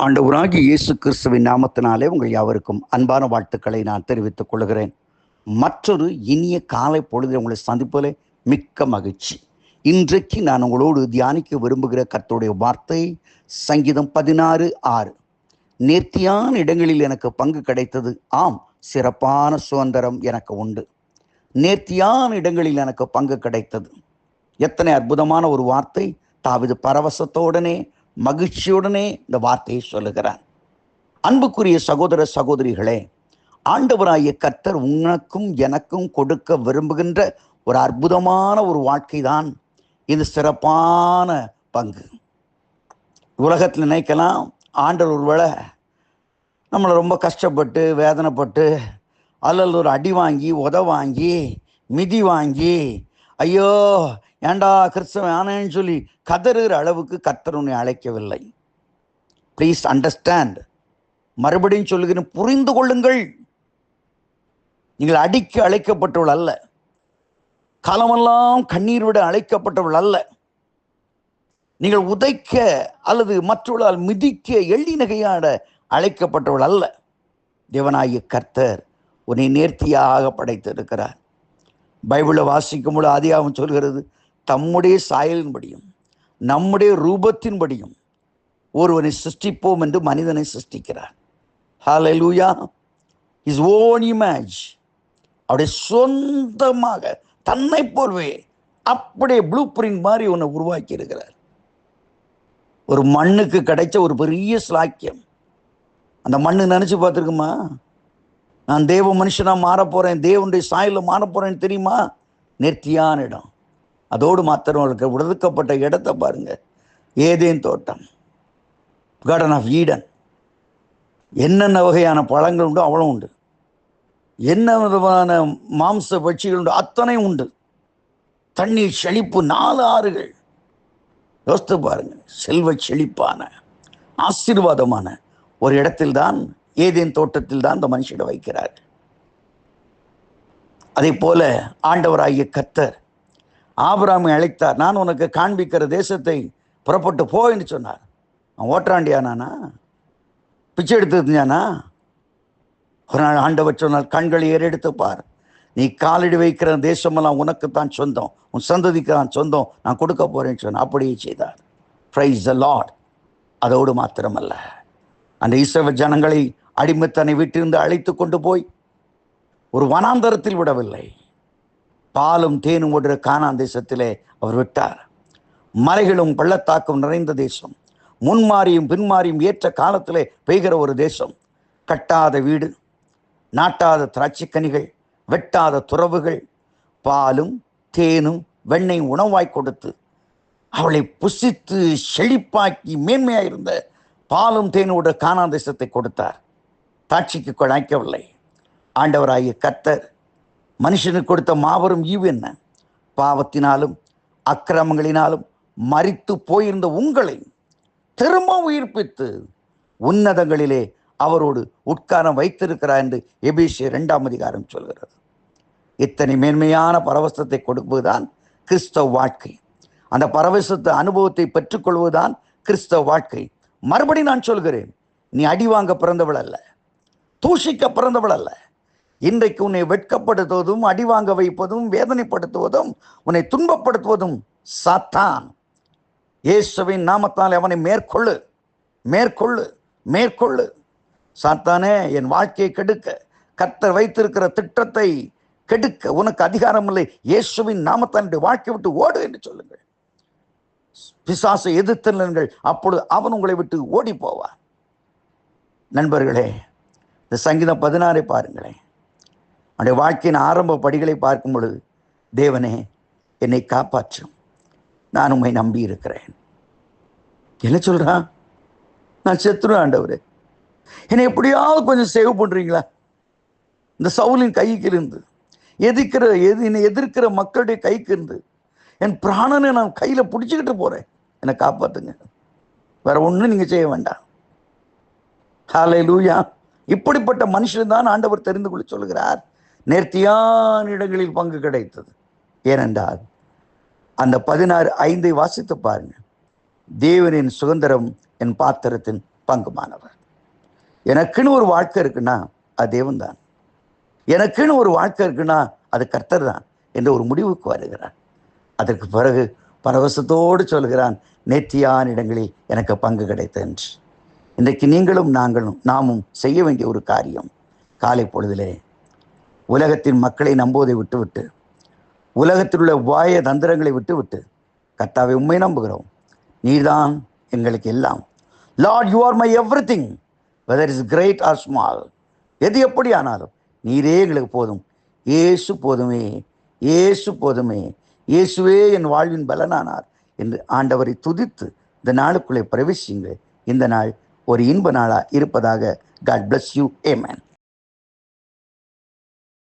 ஆண்டவராகிய இயேசு கிறிஸ்துவின் நாமத்தினாலே உங்கள் யாவருக்கும் அன்பான வாழ்த்துக்களை நான் தெரிவித்துக் கொள்கிறேன். மற்றொரு இனிய காலை பொழுது உங்களை சந்திப்பதிலே மிக்க மகிழ்ச்சி. இன்றைக்கு நான் உங்களோடு தியானிக்க விரும்புகிற கர்த்தருடைய வார்த்தை சங்கீதம் 16:6. நேர்த்தியான இடங்களில் எனக்கு பங்கு கிடைத்தது, ஆம், சிறப்பான சுதந்திரம் எனக்கு உண்டு. நேர்த்தியான இடங்களில் எனக்கு பங்கு கிடைத்தது. எத்தனை அற்புதமான ஒரு வார்த்தை! தாவீது பரவசத்தோடனே மகிழ்ச்சியுடனே இந்த வார்த்தையை சொல்லுகிறார். அன்புக்குரிய சகோதர சகோதரிகளே, ஆண்டவராகிய கர்த்தர் உனக்கும் எனக்கும் கொடுக்க விரும்புகின்ற ஒரு அற்புதமான ஒரு வாழ்க்கை தான் இது, சிறப்பான பங்கு. உலகத்தில் நினைக்கலாம், ஆண்டவர் ஒருவேளை நம்மளை ரொம்ப கஷ்டப்பட்டு வேதனைப்பட்டு அல்லது ஒரு அடி வாங்கி உத வாங்கி மிதி வாங்கி ஐயோ ஏண்டா கிறிஸ்தவன் ஆனேன்னு சொல்லி கதறுகிற அளவுக்கு கர்த்தர் உன்னை அழைக்கவில்லை. Please understand. மறுபடியும் சொல்லுகிறேன், புரிந்து கொள்ளுங்கள். நீங்கள் அடிக்க அழைக்கப்பட்டவள் அல்ல. காலமெல்லாம் கண்ணீர் விட அழைக்கப்பட்டவள் அல்ல. நீங்கள் உதைக்க அல்லது மற்றவர்களால் மிதிக்க எள்ளி நகையாட அழைக்கப்பட்டவள் அல்ல. தேவனாகிய கர்த்தர் உன்னை நேர்த்தியாக படைத்திருக்கிறார். பைபிளை வாசிக்கும் போது ஆதியாகமம் சொல்கிறது, தம்முடைய சாயலின்படியும் நம்முடைய ரூபத்தின்படியும் ஒருவனை சிருஷ்டிப்போம் என்று மனிதனை சிருஷ்டிக்கிறார். ஹல்லேலூயா. His own image. அவருடைய சொந்தமாக தன்னை போலவே அப்படியே ப்ளூ பிரிண்ட் மாதிரி ஒன்று உருவாக்கி இருக்கிறார். ஒரு மண்ணுக்கு கிடைச்ச ஒரு பெரிய ஸ்லாக்கியம். அந்த மண்ணு நினைச்சு பார்த்துருக்குமா, நான் தேவ மனுஷனா மாற போறேன், தேவனுடைய சாயலில் மாற போறேன்னு தெரியுமா? நேர்த்தியான இடம். அதோடு மாத்திரம் ஒதுக்கப்பட்ட இடத்தை பாருங்க. ஏதேன் தோட்டம், கார்டன் ஆஃப் ஈடன். என்னென்ன வகையான பழங்கள் உண்டு அவ்வளோ உண்டு. என்ன விதமான மாம்ச பட்சிகள் உண்டு அத்தனை உண்டு. தண்ணீர் செழிப்பு, 4 ஆறுகள். யோசித்து பாருங்க, செல்வ செழிப்பான ஆசீர்வாதமான ஒரு இடத்தில் தான், ஏதேன் தோட்டத்தில் தான் இந்த மனுஷனை வைக்கிறார். அதே போல ஆண்டவராகிய கர்த்தர் ஆபிரகாமை அழைத்தார். நான் உனக்கு காண்பிக்கிற தேசத்தை புறப்பட்டு போ என்று சொன்னார். அவன் ஓட்டுறாண்டியானா, பிச்சை எடுத்து இருந்தானா? ஒரு நாள் ஆண்டவர் சொன்னார், கண்களை ஏறெடுத்து பார், நீ காலடி வைக்கிற தேசமெல்லாம் உனக்கு தான் சொந்தம், உன் சந்ததிக்கு தான் சொந்தம், நான் கொடுக்க போறேன்னு சொன்ன. அப்படியே செய்தார். Praise the Lord. அதோடு மாத்திரமல்ல, அந்த இஸ்ரவேல் ஜனங்களை அடிமைத்தனை விட்டிருந்து அழைத்து கொண்டு போய் ஒரு வனாந்தரத்தில் விடவில்லை, பாலும் தேனும் ஓடுற கானான் தேசத்திலே அவர் விட்டார். மலைகளும் பள்ளத்தாக்கும் நிறைந்த தேசம், முன்மாறியும் பின்மாறியும் ஏற்ற காலத்திலே பெய்கிற ஒரு தேசம். கட்டாத வீடு, நாட்டாத திராட்சைக்கனிகள், வெட்டாத துறவுகள், பாலும் தேனும் வெண்ணெய் உணவாய் கொடுத்து அவளை புசித்து செழிப்பாக்கி மேன்மையாயிருந்த பாலும் தேனோட கானான் தேசத்தை கொடுத்தார். தாட்சிக்கு அழைக்கவில்லை. ஆண்டவராகிய கர்த்தர் மனுஷனுக்கு கொடுத்த மாபெரும் ஈவு என்ன? பாவத்தினாலும் அக்கிரமங்களினாலும் மரித்து போயிருந்த உங்களை திரும்ப உயிர்ப்பித்து உன்னதங்களிலே அவரோடு உட்காரம் வைத்திருக்கிறார் என்று எபேசியர் 2ஆம் அதிகாரம் சொல்கிறது. இத்தனை மேன்மையான பரவசத்தை கொடுப்பதுதான் கிறிஸ்தவ வாழ்க்கை. அந்த பரவசத்தை அனுபவத்தை பெற்றுக்கொள்வதுதான் கிறிஸ்தவ வாழ்க்கை. மறுபடி நான் சொல்கிறேன், நீ அடி வாங்க பிறந்தவள் அல்ல, தூஷிக்க பிறந்தவள் அல்ல. இன்றைக்கு உன்னை வெட்கப்படுத்துவதும் அடி வாங்க வைப்பதும் வேதனைப்படுத்துவதும் உன்னை துன்பப்படுத்துவதும் சாத்தான். இயேசுவின் நாமத்தால் அவனை மேற்கொள்ளு, மேற்கொள்ளு, மேற்கொள்ளு. சாத்தானே, என் வாழ்க்கையை கெடுக்க, கர்த்தர் வைத்திருக்கிற திட்டத்தை கெடுக்க உனக்கு அதிகாரம் இல்லை. இயேசுவின் நாமத்தால் வாழ்க்கை விட்டு ஓடு என்று சொல்லுங்கள். பிசாசை எதிர்த்தல், அப்பொழுது அவன் உங்களை விட்டு ஓடி போவான். நண்பர்களே, இந்த சங்கீதம் 16 பாருங்களேன். அவனுடைய வாழ்க்கையின் ஆரம்ப படிகளை பார்க்கும் பொழுது, தேவனே என்னை காப்பாற்றும், நான் உம்மை நம்பி இருக்கிறேன். என்ன சொல்றான்? நான் செத்துருவேன் ஆண்டவரே, என்னை எப்படியாவது கொஞ்சம் சேவ் பண்றீங்களா? இந்த சவுலின் கைக்கு இருந்து என்னை எதிர்க்கிற மக்களுடைய கைக்கு இருந்து என் பிராணனை நான் கையில பிடிச்சுக்கிட்டு போறேன், என்னை காப்பாத்துங்க. வேற ஒண்ணும் நீங்க செய்ய வேண்டாம். ஹல்லேலூயா. இப்படிப்பட்ட மனுஷன் தான் ஆண்டவர் தெரிந்து கொள்ள சொல்கிறார். நேர்த்தியான இடங்களில் பங்கு கிடைத்தது. ஏனென்றால் அந்த 16:5 வாசித்து பாருங்க. தேவனின் சுதந்திரம் என் பாத்திரத்தின் பங்குமானவர். எனக்குன்னு ஒரு வாழ்க்கை இருக்குன்னா அது தேவன் தான். எனக்குன்னு ஒரு வாழ்க்கை இருக்குன்னா அது கர்த்தர் தான் என்ற ஒரு முடிவுக்கு வருகிறான். அதற்கு பிறகு பரவசத்தோடு சொல்கிறான், நேர்த்தியான இடங்களில் எனக்கு பங்கு கிடைத்தென்று. இன்றைக்கு நீங்களும் நாமும் செய்ய வேண்டிய ஒரு காரியம், காலை பொழுதிலே உலகத்தின் மக்களை நம்புவதை விட்டுவிட்டு, உலகத்தில் உள்ள வாய தந்திரங்களை விட்டுவிட்டு, கர்த்தாவை உம்மை நம்புகிறோம், நீர்தான் எங்களுக்கு எல்லாம். Lord, you are my everything, whether is great or small. எது எப்படி ஆனாலும் நீரே எங்களுக்கு போதும். இயேசு போதுமே, இயேசு போதுமே, இயேசுவே என் வாழ்வின் பலனானார் என்று ஆண்டவரை துதித்து இந்த நாளுக்குள்ளே பிரவேசிங்க. இந்த நாள் ஒரு இன்ப நாளா இருப்பதாக. God bless you. ஆமென்.